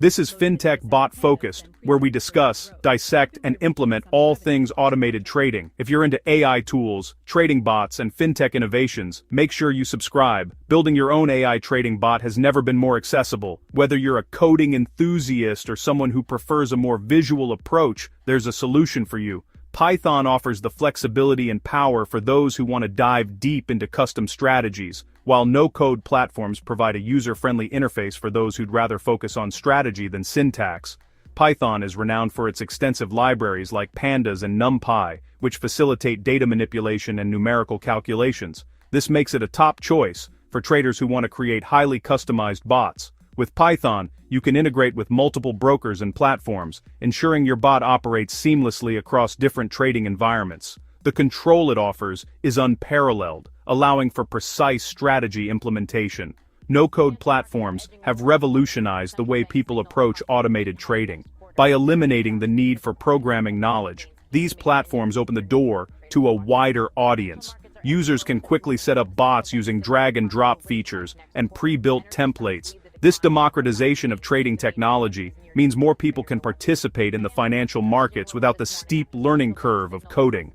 This is Fintech Bot Focused, where we discuss, dissect, and implement all things automated trading. If you're into AI tools, trading bots, and fintech innovations, make sure you subscribe. Building your own AI trading bot has never been more accessible. Whether you're a coding enthusiast or someone who prefers a more visual approach, there's a solution for you. Python offers the flexibility and power for those who want to dive deep into custom strategies, while no-code platforms provide a user-friendly interface for those who'd rather focus on strategy than syntax. Python is renowned for its extensive libraries like Pandas and NumPy, which facilitate data manipulation and numerical calculations. This makes it a top choice for traders who want to create highly customized bots. With Python, you can integrate with multiple brokers and platforms, ensuring your bot operates seamlessly across different trading environments. The control it offers is unparalleled, allowing for precise strategy implementation. No-code platforms have revolutionized the way people approach automated trading. By eliminating the need for programming knowledge, these platforms open the door to a wider audience. Users can quickly set up bots using drag-and-drop features and pre-built templates. This democratization of trading technology means more people can participate in the financial markets without the steep learning curve of coding.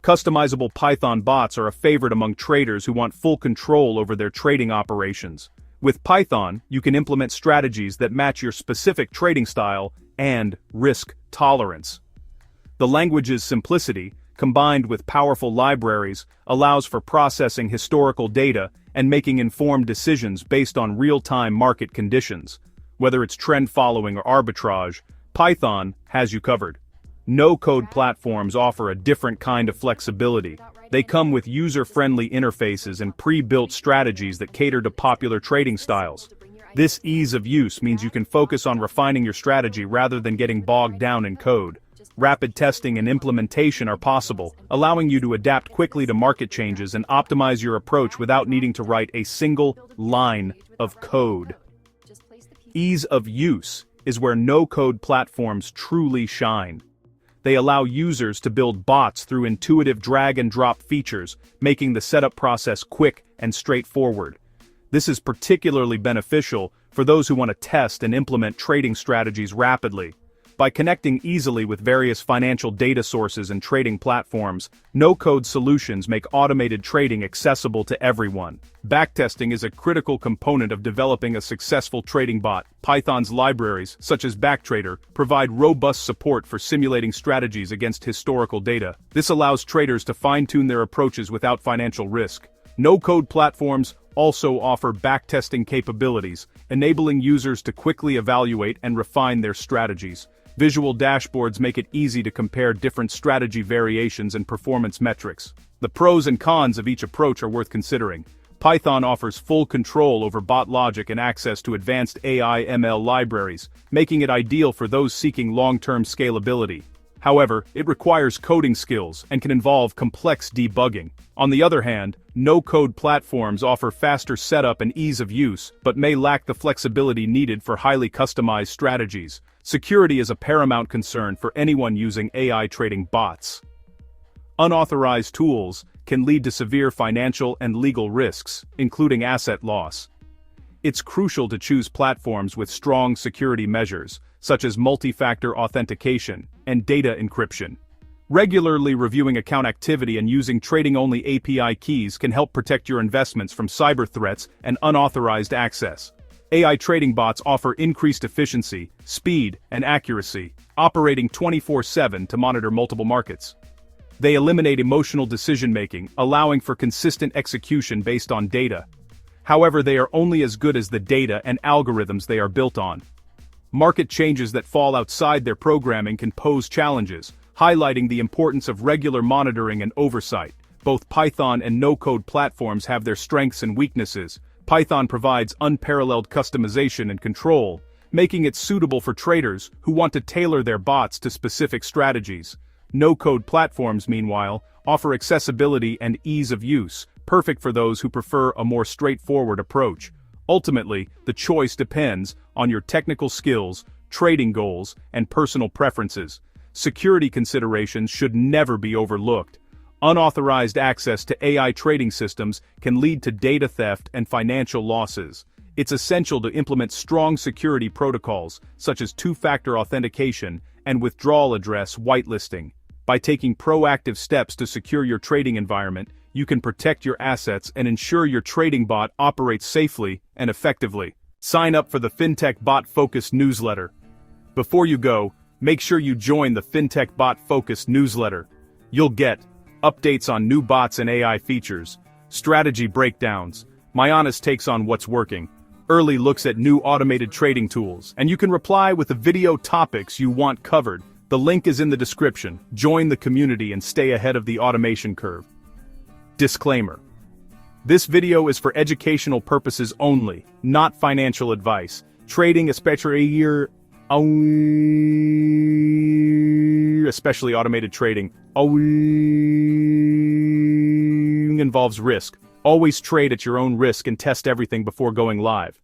Customizable Python bots are a favorite among traders who want full control over their trading operations. With Python, you can implement strategies that match your specific trading style and risk tolerance. The language's simplicity, combined with powerful libraries, allows for processing historical data and making informed decisions based on real-time market conditions. Whether it's trend following or arbitrage, Python has you covered. No-code platforms offer a different kind of flexibility. They come with user-friendly interfaces and pre-built strategies that cater to popular trading styles. This ease of use means you can focus on refining your strategy rather than getting bogged down in code. Rapid testing and implementation are possible, allowing you to adapt quickly to market changes and optimize your approach without needing to write a single line of code. Ease of use is where no-code platforms truly shine. They allow users to build bots through intuitive drag-and-drop features, making the setup process quick and straightforward. This is particularly beneficial for those who want to test and implement trading strategies rapidly. By connecting easily with various financial data sources and trading platforms, no-code solutions make automated trading accessible to everyone. Backtesting is a critical component of developing a successful trading bot. Python's libraries, such as Backtrader, provide robust support for simulating strategies against historical data. This allows traders to fine-tune their approaches without financial risk. No-code platforms also offer backtesting capabilities, enabling users to quickly evaluate and refine their strategies. Visual dashboards make it easy to compare different strategy variations and performance metrics. The pros and cons of each approach are worth considering. Python offers full control over bot logic and access to advanced AI/ML libraries, making it ideal for those seeking long-term scalability. However, it requires coding skills and can involve complex debugging. On the other hand, no-code platforms offer faster setup and ease of use, but may lack the flexibility needed for highly customized strategies. Security is a paramount concern for anyone using AI trading bots. Unauthorized tools can lead to severe financial and legal risks, including asset loss. It's crucial to choose platforms with strong security measures, such as multi-factor authentication and data encryption. Regularly reviewing account activity and using trading-only API keys can help protect your investments from cyber threats and unauthorized access. AI trading bots offer increased efficiency, speed, and accuracy, operating 24/7 to monitor multiple markets. They eliminate emotional decision-making, allowing for consistent execution based on data. However, they are only as good as the data and algorithms they are built on. Market changes that fall outside their programming can pose challenges, highlighting the importance of regular monitoring and oversight. Both Python and no-code platforms have their strengths and weaknesses. Python provides unparalleled customization and control, making it suitable for traders who want to tailor their bots to specific strategies. No-code platforms, meanwhile, offer accessibility and ease of use, perfect for those who prefer a more straightforward approach. Ultimately, the choice depends on your technical skills, trading goals, and personal preferences. Security considerations should never be overlooked. Unauthorized access to AI trading systems can lead to data theft and financial losses. It's essential to implement strong security protocols, such as two-factor authentication and withdrawal address whitelisting. By taking proactive steps to secure your trading environment, you can protect your assets and ensure your trading bot operates safely and effectively. Sign up for the Fintech Bot Focus newsletter. Before you go, make sure you join the Fintech Bot Focus newsletter. You'll get updates on new bots and AI features, strategy breakdowns, my honest takes on what's working, early looks at new automated trading tools, and you can reply with the video topics you want covered. The link is in the description. Join the community and stay ahead of the automation curve. Disclaimer. This video is for educational purposes only, not financial advice. Trading, especially automated trading, involves risk. Always trade at your own risk and test everything before going live.